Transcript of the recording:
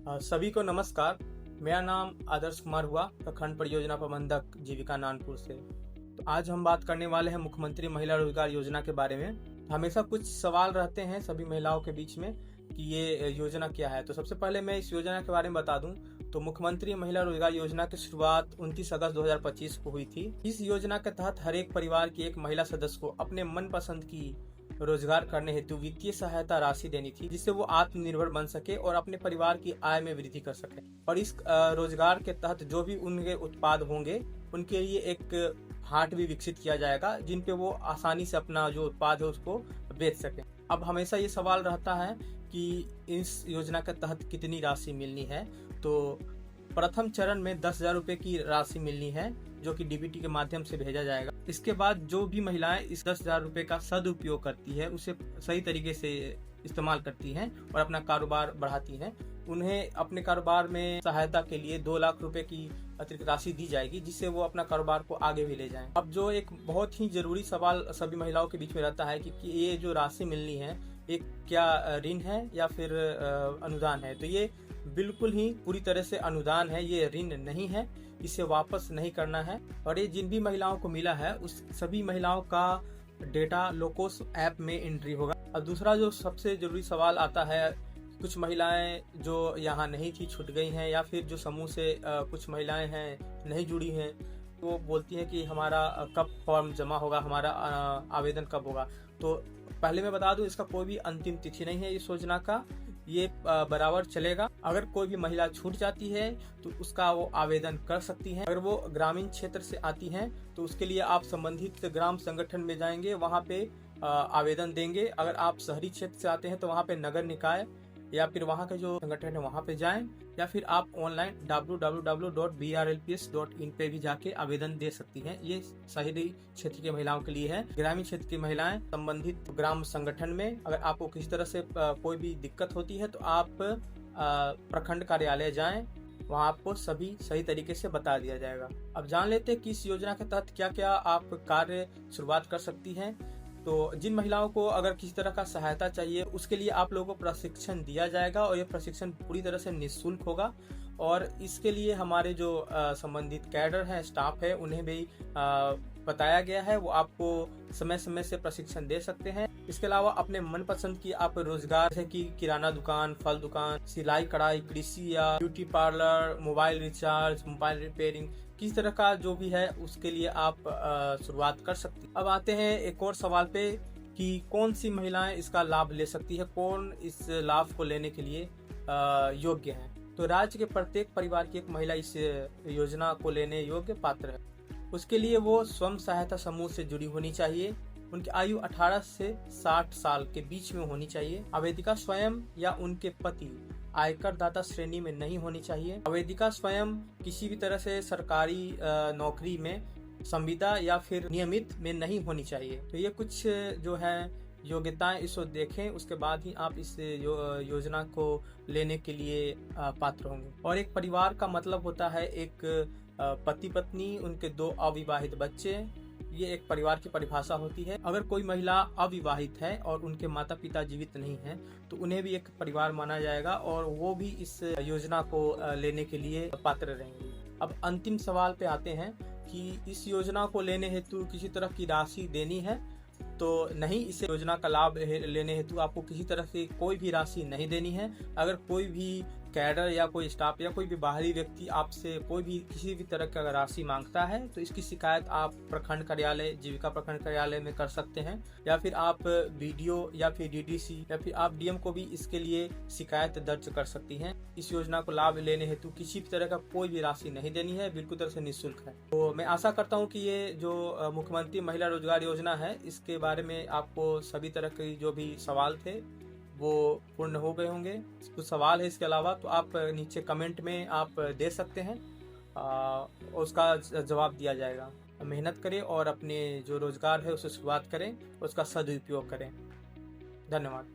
सभी को नमस्कार। मेरा नाम आदर्श कुमार हुआ, प्रखंड परियोजना प्रबंधक जीविका नानपुर से। तो आज हम बात करने वाले हैं मुख्यमंत्री महिला रोजगार योजना के बारे में। हमेशा कुछ सवाल रहते हैं सभी महिलाओं के बीच में कि ये योजना क्या है। तो सबसे पहले मैं इस योजना के बारे में बता दूं तो मुख्यमंत्री महिला रोजगार योजना की शुरुआत 29 अगस्त 2025 को हुई थी। इस योजना के तहत हर एक परिवार की एक महिला सदस्य को अपने मनपसंद की रोजगार करने हेतु वित्तीय सहायता राशि देनी थी, जिससे वो आत्मनिर्भर बन सके और अपने परिवार की आय में वृद्धि कर सके। और इस रोजगार के तहत जो भी उनके उत्पाद होंगे उनके लिए एक हाट भी विकसित किया जाएगा, जिन पे वो आसानी से अपना जो उत्पाद है उसको बेच सके। अब हमेशा ये सवाल रहता है कि इस योजना के तहत कितनी राशि मिलनी है। तो प्रथम चरण में 10,000 रुपए की राशि मिलनी है, जो कि डीबीटी के माध्यम से भेजा जाएगा। इसके बाद जो भी महिलाएं इस 10,000 रुपए का सदुपयोग करती है, उसे सही तरीके से इस्तेमाल करती हैं और अपना कारोबार बढ़ाती हैं, उन्हें अपने कारोबार में सहायता के लिए 2 लाख रुपए की अतिरिक्त राशि दी जाएगी, जिससे वो अपना कारोबार को आगे भी ले जाएं। अब जो एक बहुत ही जरूरी सवाल सभी महिलाओं के बीच में रहता है कि ये जो राशि मिलनी है ये क्या ऋण है या फिर अनुदान है। तो ये बिल्कुल ही पूरी तरह से अनुदान है, ये ऋण नहीं है, इसे वापस नहीं करना है। और ये जिन भी महिलाओं को मिला है उस सभी महिलाओं का डेटा लोकोस ऐप में एंट्री होगा। और दूसरा जो सबसे जरूरी सवाल आता है, कुछ महिलाएं जो यहाँ नहीं थी, छूट गई हैं, या फिर जो समूह से कुछ महिलाएं हैं नहीं जुड़ी हैं, वो बोलती हैं कि हमारा कब फॉर्म जमा होगा, हमारा आवेदन कब होगा। तो पहले मैं बता दूं, इसका कोई भी अंतिम तिथि नहीं है इस योजना का, ये बराबर चलेगा। अगर कोई भी महिला छूट जाती है तो उसका वो आवेदन कर सकती हैं। अगर वो ग्रामीण क्षेत्र से आती हैं तो उसके लिए आप संबंधित ग्राम संगठन में जाएंगे, वहाँ पे आवेदन देंगे। अगर आप शहरी क्षेत्र से आते हैं तो वहाँ पे नगर निकाय या फिर वहाँ के जो संगठन है वहाँ पे जाएं, या फिर आप ऑनलाइन www.brlps.in पे भी जाके आवेदन दे सकती हैं। ये शहरी क्षेत्र की महिलाओं के लिए है। ग्रामीण क्षेत्र की महिलाएं संबंधित ग्राम संगठन में, अगर आपको किसी तरह से कोई भी दिक्कत होती है तो आप प्रखंड कार्यालय जाएं, वहाँ आपको सभी सही तरीके से बता दिया जाएगा। अब जान लेते हैं कि इस योजना के तहत क्या क्या आप कार्य शुरुआत कर सकती हैं। तो जिन महिलाओं को अगर किसी तरह का सहायता चाहिए, उसके लिए आप लोगों को प्रशिक्षण दिया जाएगा और ये प्रशिक्षण पूरी तरह से निःशुल्क होगा। और इसके लिए हमारे जो संबंधित कैडर है, स्टाफ है, उन्हें भी बताया गया है, वो आपको समय समय से प्रशिक्षण दे सकते हैं। इसके अलावा अपने मनपसंद की आप रोजगार जैसे कि किराना दुकान, फल दुकान, सिलाई कढ़ाई, कृषि या beauty parlour, mobile recharge, mobile repairing, किस तरह का जो भी है उसके लिए आप शुरुआत कर सकती हैं। अब आते हैं एक और सवाल पे कि कौन सी महिलाएं इसका लाभ ले सकती है, कौन इस लाभ को लेने के लिए योग्य है। तो राज्य के प्रत्येक परिवार की एक महिला इस योजना को लेने योग्य पात्र है। उसके लिए वो स्वयं सहायता समूह से जुड़ी होनी चाहिए, उनकी आयु 18 से 60 साल के बीच में होनी चाहिए। आवेदिका स्वयं या उनके पति आयकर दाता श्रेणी में नहीं होनी चाहिए। आवेदिका स्वयं किसी भी तरह से सरकारी नौकरी में संविदा या फिर नियमित में नहीं होनी चाहिए। तो ये कुछ जो है योग्यताएं, इसको देखें, उसके बाद ही आप इस योजना को लेने के लिए पात्र होंगे। और एक परिवार का मतलब होता है एक पति पत्नी, उनके 2 अविवाहित बच्चे, ये एक परिवार की परिभाषा होती है। अगर कोई महिला अविवाहित है और उनके माता पिता जीवित नहीं हैं तो उन्हें भी एक परिवार माना जाएगा और वो भी इस योजना को लेने के लिए पात्र रहेंगे। अब अंतिम सवाल पे आते हैं कि इस योजना को लेने हेतु किसी तरह की राशि देनी है तो नहीं, इस योजना का लाभ लेने हेतु आपको किसी तरह से कोई भी राशि नहीं देनी है। अगर कोई भी कैडर या कोई स्टाफ या कोई भी बाहरी व्यक्ति आपसे कोई भी किसी भी तरह का राशि मांगता है तो इसकी शिकायत आप प्रखंड कार्यालय, जीविका प्रखंड कार्यालय में कर सकते हैं, या फिर आप बीडीओ या फिर डीडीसी या फिर आप डीएम को भी इसके लिए शिकायत दर्ज कर सकती हैं। इस योजना को लाभ लेने हेतु किसी भी तरह का कोई भी राशि नहीं देनी है, बिल्कुल तरह से निःशुल्क है। तो मैं आशा करता हूँ कि ये जो मुख्यमंत्री महिला रोजगार योजना है, इसके बारे में आपको सभी तरह के जो भी सवाल थे वो पूर्ण हो गए होंगे। कुछ सवाल है इसके अलावा तो आप नीचे कमेंट में आप दे सकते हैं, उसका जवाब दिया जाएगा। मेहनत करें और अपने जो रोजगार है उसे शुरुआत करें, उसका सदुपयोग करें। धन्यवाद।